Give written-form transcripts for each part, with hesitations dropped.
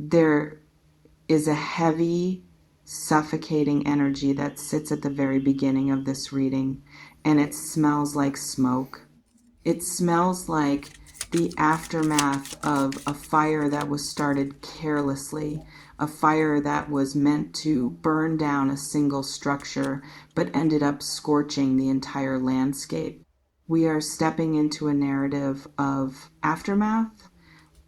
There is a heavy, suffocating energy that sits at the very beginning of this reading, and it smells like smoke. It smells like the aftermath of a fire that was started carelessly, a fire that was meant to burn down a single structure but ended up scorching the entire landscape. We are stepping into a narrative of aftermath,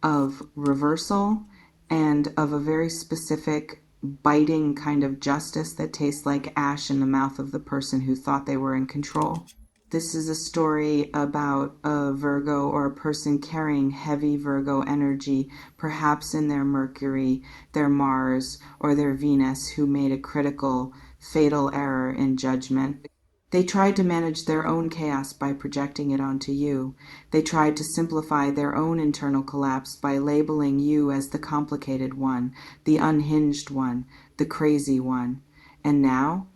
of reversal, and of a very specific biting kind of justice that tastes like ash in the mouth of the person who thought they were in control. This is a story about a Virgo or a person carrying heavy Virgo energy, perhaps in their Mercury, their Mars, or their Venus, who made a critical, fatal error in judgment. They tried to manage their own chaos by projecting it onto you. They tried to simplify their own internal collapse by labeling you as the complicated one, the unhinged one, the crazy one. And now,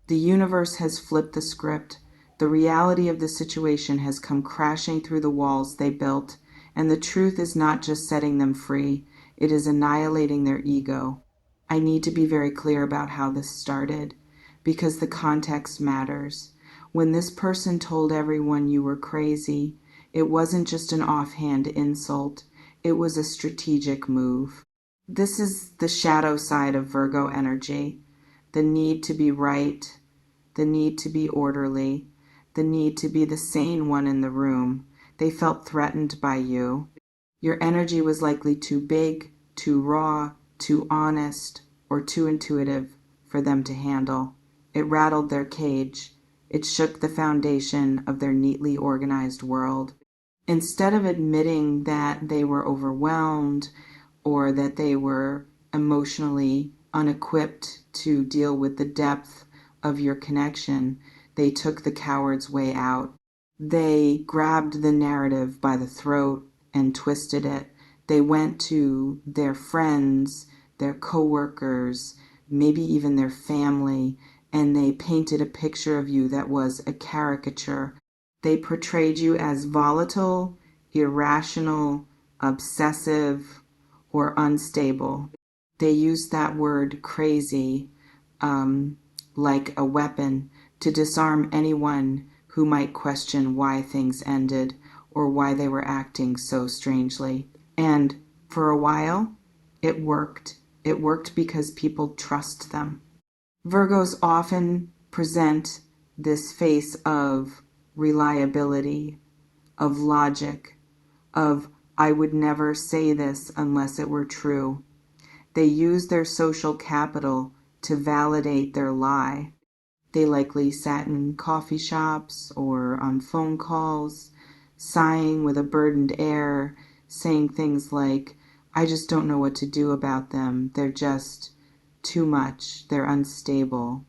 the universe has flipped the script. The reality of the situation has come crashing through the walls they built, and the truth is not just setting them free, it is annihilating their ego. I need to be very clear about how this started, because the context matters. When this person told everyone you were crazy, it wasn't just an offhand insult, it was a strategic move. This is the shadow side of Virgo energy, the need to be right, the need to be orderly, the need to be the sane one in the room. They felt threatened by you. Your energy was likely too big, too raw, too honest, or too intuitive for them to handle. It rattled their cage. It shook the foundation of their neatly organized world. Instead of admitting that they were overwhelmed or that they were emotionally unequipped to deal with the depth of your connection, they took the coward's way out. They grabbed the narrative by the throat and twisted it. They went to their friends, their coworkers, maybe even their family, and they painted a picture of you that was a caricature. They portrayed you as volatile, irrational, obsessive, or unstable. They used that word crazy like a weapon to disarm anyone who might question why things ended or why they were acting so strangely. And for a while, it worked. It worked because people trust them. Virgos often present this face of reliability, of logic, of I would never say this unless it were true. They use their social capital to validate their lie. They likely sat in coffee shops or on phone calls, sighing with a burdened air, saying things like, I just don't know what to do about them. They're just too much. They're unstable.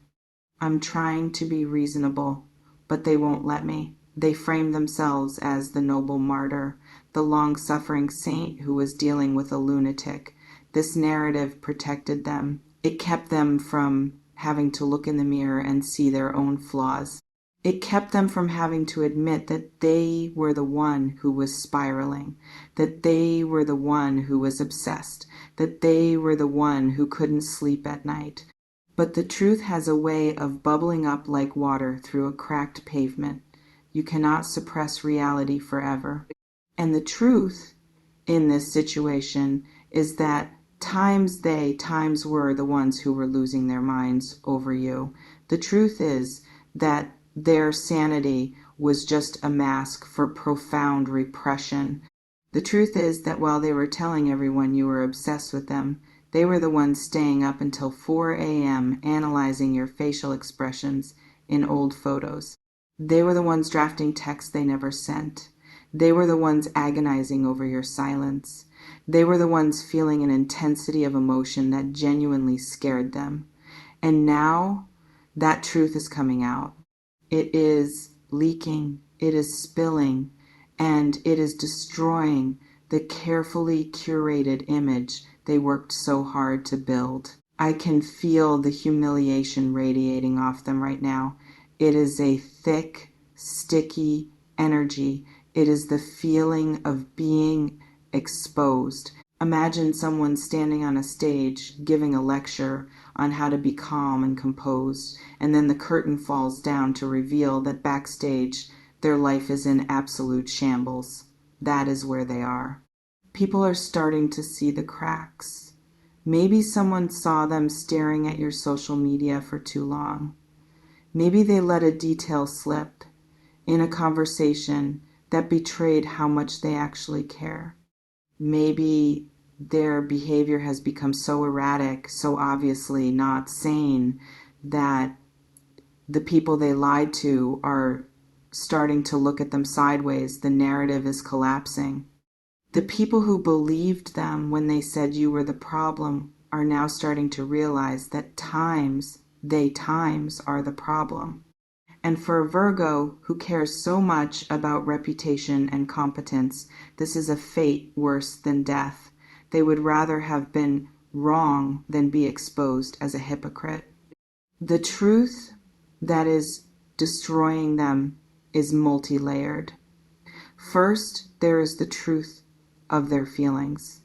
I'm trying to be reasonable, but they won't let me. They frame themselves as the noble martyr, the long-suffering saint who was dealing with a lunatic. This narrative protected them. It kept them from having to look in the mirror and see their own flaws. It kept them from having to admit that they were the one who was spiraling, that they were the one who was obsessed, that they were the one who couldn't sleep at night. But the truth has a way of bubbling up like water through a cracked pavement. You cannot suppress reality forever. And the truth in this situation is that times were the ones who were losing their minds over you. The truth is that their sanity was just a mask for profound repression. The truth is that while they were telling everyone you were obsessed with them, they were the ones staying up until 4 a.m. analyzing your facial expressions in old photos. They were the ones drafting texts they never sent. They were the ones agonizing over your silence. They were the ones feeling an intensity of emotion that genuinely scared them. And now that truth is coming out. It is leaking, it is spilling, and it is destroying the carefully curated image they worked so hard to build. I can feel the humiliation radiating off them right now. It is a thick, sticky energy. It is the feeling of being exposed. Imagine someone standing on a stage giving a lecture on how to be calm and composed, and then the curtain falls down to reveal that backstage their life is in absolute shambles. That is where they are. People are starting to see the cracks. Maybe someone saw them staring at your social media for too long. Maybe they let a detail slip in a conversation that betrayed how much they actually care. Maybe their behavior has become so erratic, so obviously not sane, that the people they lied to are starting to look at them sideways. The narrative is collapsing. The people who believed them when they said you were the problem are now starting to realize that times are the problem. And for a Virgo who cares so much about reputation and competence, this is a fate worse than death. They would rather have been wrong than be exposed as a hypocrite. The truth that is destroying them is multi-layered. First, there is the truth of their feelings.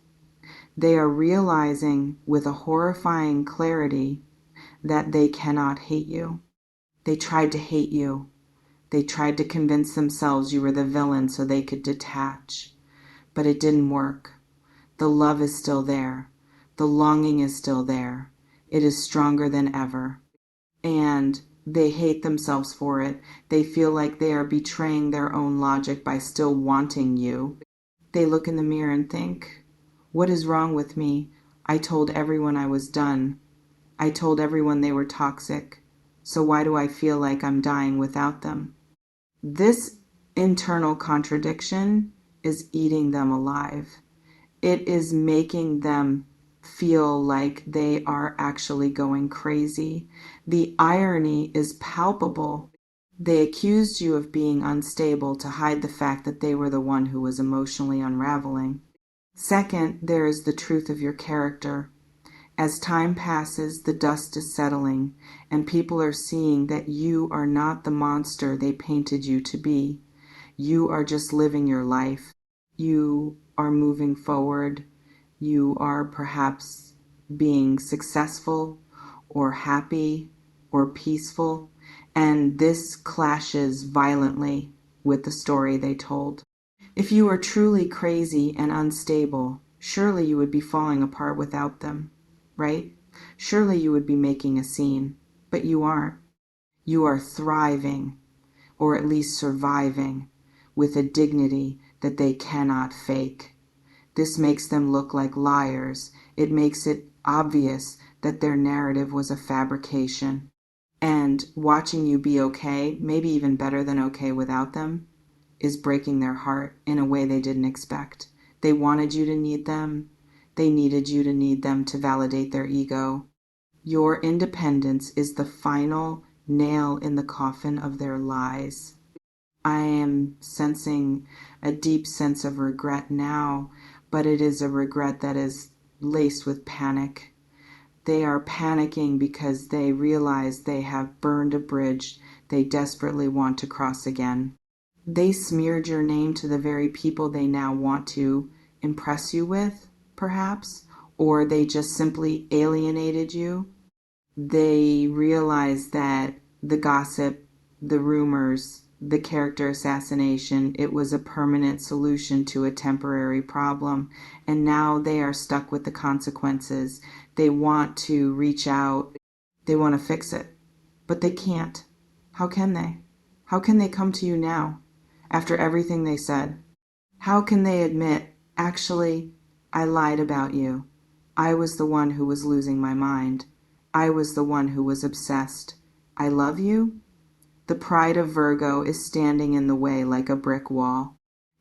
They are realizing with a horrifying clarity that they cannot hate you. They tried to hate you. They tried to convince themselves you were the villain so they could detach. But it didn't work. The love is still there. The longing is still there. It is stronger than ever. And they hate themselves for it. They feel like they are betraying their own logic by still wanting you. They look in the mirror and think, what is wrong with me? I told everyone I was done. I told everyone they were toxic. So why do I feel like I'm dying without them? This internal contradiction is eating them alive. It is making them feel like they are actually going crazy. The irony is palpable. They accused you of being unstable to hide the fact that they were the one who was emotionally unraveling. Second, there is the truth of your character. As time passes, the dust is settling, and people are seeing that you are not the monster they painted you to be. You are just living your life. You are moving forward. You are perhaps being successful or happy or peaceful, and this clashes violently with the story they told. If you are truly crazy and unstable, surely you would be falling apart without them. Right? Surely you would be making a scene, but you aren't. You are thriving, or at least surviving, with a dignity that they cannot fake. This makes them look like liars. It makes it obvious that their narrative was a fabrication. And watching you be okay, maybe even better than okay without them, is breaking their heart in a way they didn't expect. They wanted you to need them. They needed you to need them to validate their ego. Your independence is the final nail in the coffin of their lies. I am sensing a deep sense of regret now, but it is a regret that is laced with panic. They are panicking because they realize they have burned a bridge they desperately want to cross again. They smeared your name to the very people they now want to impress you with, perhaps, or they just simply alienated you. They realized that the gossip, the rumors, the character assassination, it was a permanent solution to a temporary problem, and now they are stuck with the consequences. They want to reach out, they want to fix it, but they can't. How can they? How can they come to you now, after everything they said? How can they admit, actually, I lied about you. I was the one who was losing my mind. I was the one who was obsessed. I love you? The pride of Virgo is standing in the way like a brick wall.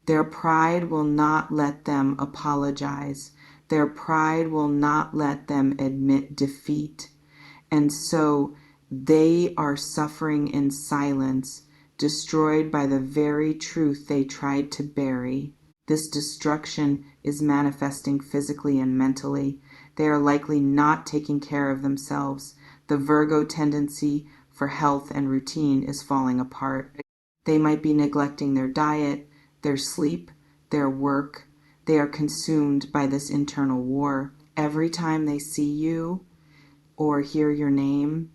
Their pride will not let them apologize. Their pride will not let them admit defeat. And so they are suffering in silence, destroyed by the very truth they tried to bury. This destruction is manifesting physically and mentally. They are likely not taking care of themselves. The Virgo tendency for health and routine is falling apart. They might be neglecting their diet, their sleep, their work. They are consumed by this internal war. Every time they see you or hear your name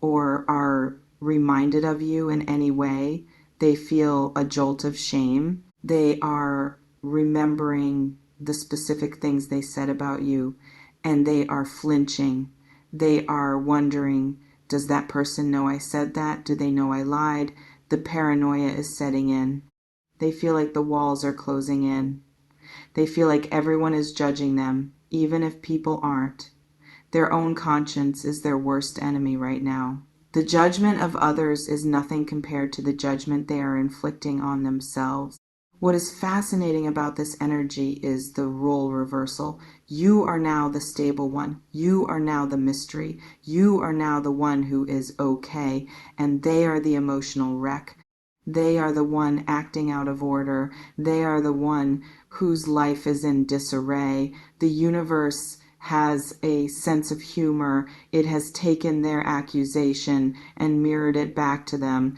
or are reminded of you in any way, they feel a jolt of shame. They are remembering the specific things they said about you, and they are flinching. They are wondering, does that person know I said that? Do they know I lied? The paranoia is setting in. They feel like the walls are closing in. They feel like everyone is judging them, even if people aren't. Their own conscience is their worst enemy right now. The judgment of others is nothing compared to the judgment they are inflicting on themselves. What is fascinating about this energy is the role reversal. You are now the stable one. You are now the mystery. You are now the one who is okay, and they are the emotional wreck. They are the one acting out of order. They are the one whose life is in disarray. The universe has a sense of humor. It has taken their accusation and mirrored it back to them.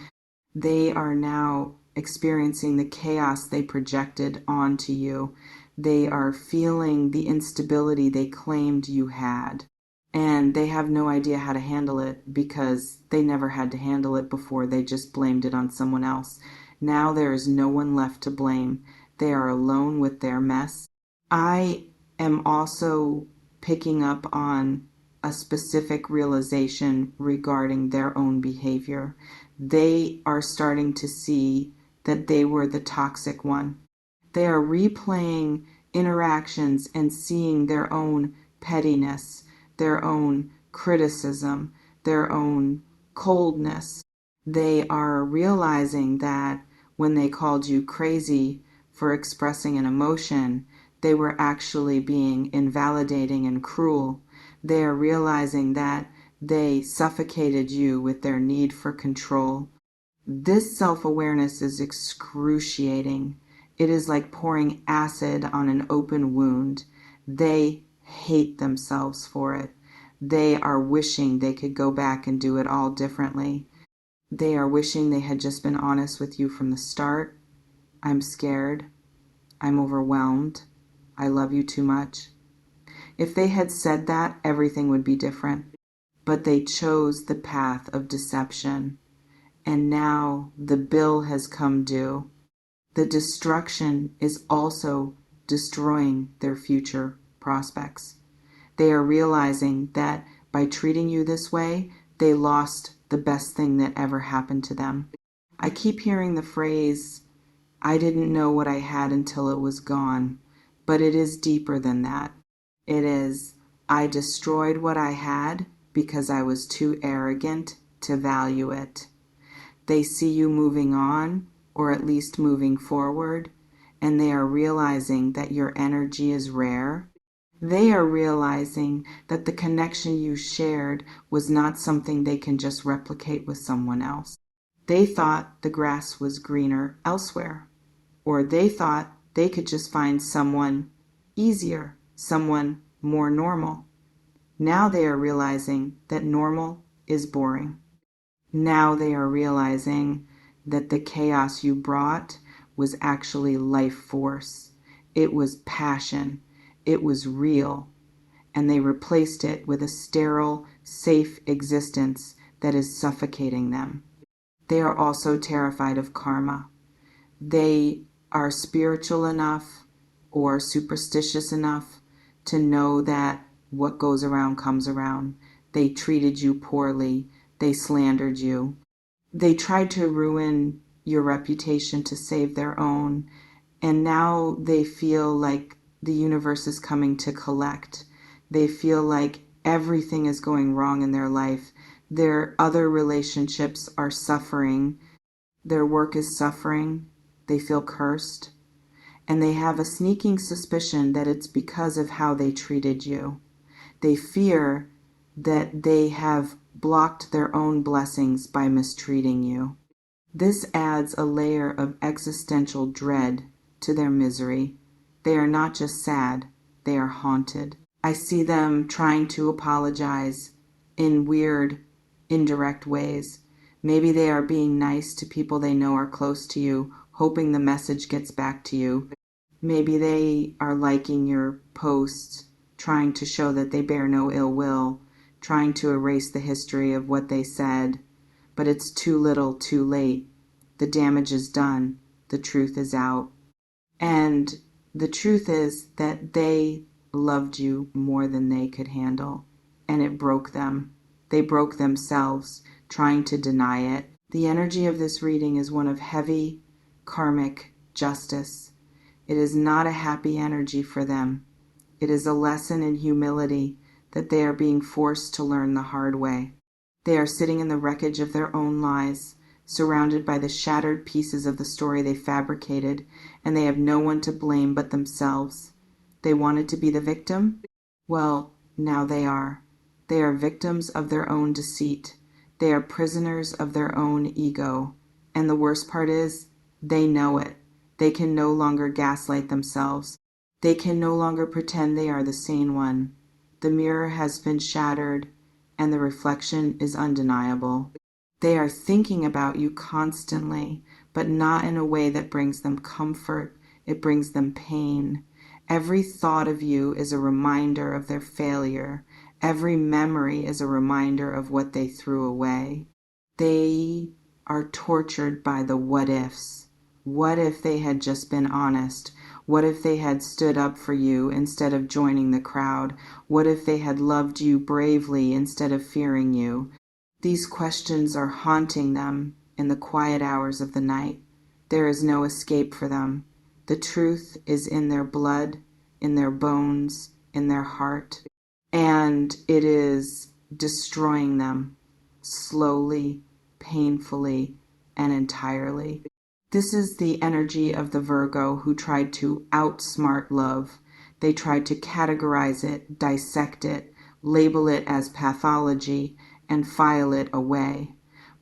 They are now experiencing the chaos they projected onto you. They are feeling the instability they claimed you had. And they have no idea how to handle it because they never had to handle it before. They just blamed it on someone else. Now there is no one left to blame. They are alone with their mess. I am also picking up on a specific realization regarding their own behavior. They are starting to see that they were the toxic one. They are replaying interactions and seeing their own pettiness, their own criticism, their own coldness. They are realizing that when they called you crazy for expressing an emotion, they were actually being invalidating and cruel. They are realizing that they suffocated you with their need for control. This self-awareness is excruciating. It is like pouring acid on an open wound. They hate themselves for it. They are wishing they could go back and do it all differently. They are wishing they had just been honest with you from the start. I'm scared. I'm overwhelmed. I love you too much. If they had said that, everything would be different. But they chose the path of deception. And now the bill has come due. The destruction is also destroying their future prospects. They are realizing that by treating you this way, they lost the best thing that ever happened to them. I keep hearing the phrase, I didn't know what I had until it was gone, but it is deeper than that. It is, I destroyed what I had because I was too arrogant to value it. They see you moving on, or at least moving forward, and they are realizing that your energy is rare. They are realizing that the connection you shared was not something they can just replicate with someone else. They thought the grass was greener elsewhere, or they thought they could just find someone easier, someone more normal. Now they are realizing that normal is boring. Now they are realizing that the chaos you brought was actually life force. It was passion. It was real. And they replaced it with a sterile, safe existence that is suffocating them. They are also terrified of karma. They are spiritual enough or superstitious enough to know that what goes around comes around. They treated you poorly. They slandered you. They tried to ruin your reputation to save their own, and now they feel like the universe is coming to collect. They feel like everything is going wrong in their life. Their other relationships are suffering. Their work is suffering. They feel cursed. And they have a sneaking suspicion that it's because of how they treated you. They fear that they have blocked their own blessings by mistreating you. This adds a layer of existential dread to their misery. They are not just sad, they are haunted. I see them trying to apologize in weird, indirect ways. Maybe they are being nice to people they know are close to you, hoping the message gets back to you. Maybe they are liking your posts, trying to show that they bear no ill will, trying to erase the history of what they said. But it's too little, too late. The damage is done. The truth is out. And the truth is that they loved you more than they could handle. And it broke them. They broke themselves, trying to deny it. The energy of this reading is one of heavy karmic justice. It is not a happy energy for them. It is a lesson in humility that they are being forced to learn the hard way. They are sitting in the wreckage of their own lies, surrounded by the shattered pieces of the story they fabricated, and they have no one to blame but themselves. They wanted to be the victim? Well, now they are. They are victims of their own deceit. They are prisoners of their own ego. And the worst part is, they know it. They can no longer gaslight themselves. They can no longer pretend they are the sane one. The mirror has been shattered, and the reflection is undeniable. They are thinking about you constantly, but not in a way that brings them comfort. It brings them pain. Every thought of you is a reminder of their failure. Every memory is a reminder of what they threw away. They are tortured by the what ifs. What if they had just been honest? What if they had stood up for you instead of joining the crowd? What if they had loved you bravely instead of fearing you? These questions are haunting them in the quiet hours of the night. There is no escape for them. The truth is in their blood, in their bones, in their heart, and it is destroying them slowly, painfully, and entirely. This is the energy of the Virgo who tried to outsmart love. They tried to categorize it, dissect it, label it as pathology, and file it away.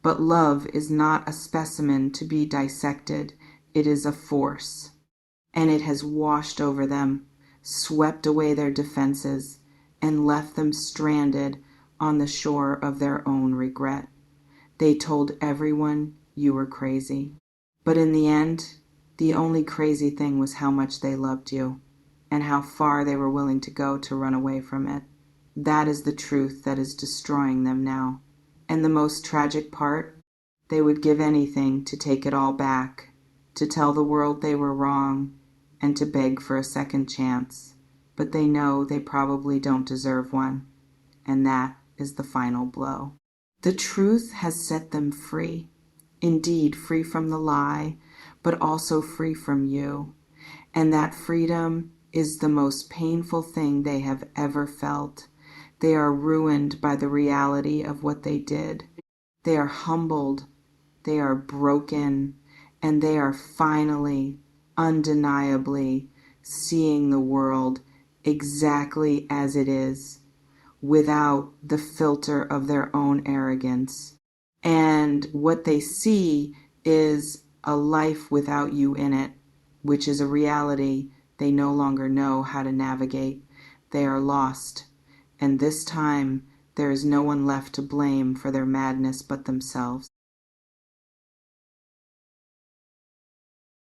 But love is not a specimen to be dissected. It is a force. And it has washed over them, swept away their defenses, and left them stranded on the shore of their own regret. They told everyone you were crazy. But in the end, the only crazy thing was how much they loved you and how far they were willing to go to run away from it. That is the truth that is destroying them now. And the most tragic part, they would give anything to take it all back, to tell the world they were wrong, and to beg for a second chance. But they know they probably don't deserve one, and that is the final blow. The truth has set them free. Indeed, free from the lie, but also free from you. And that freedom is the most painful thing they have ever felt. They are ruined by the reality of what they did. They are humbled, they are broken, and they are finally, undeniably seeing the world exactly as it is, without the filter of their own arrogance. And what they see is a life without you in it, which is a reality they no longer know how to navigate. They are lost. And this time, there is no one left to blame for their madness but themselves.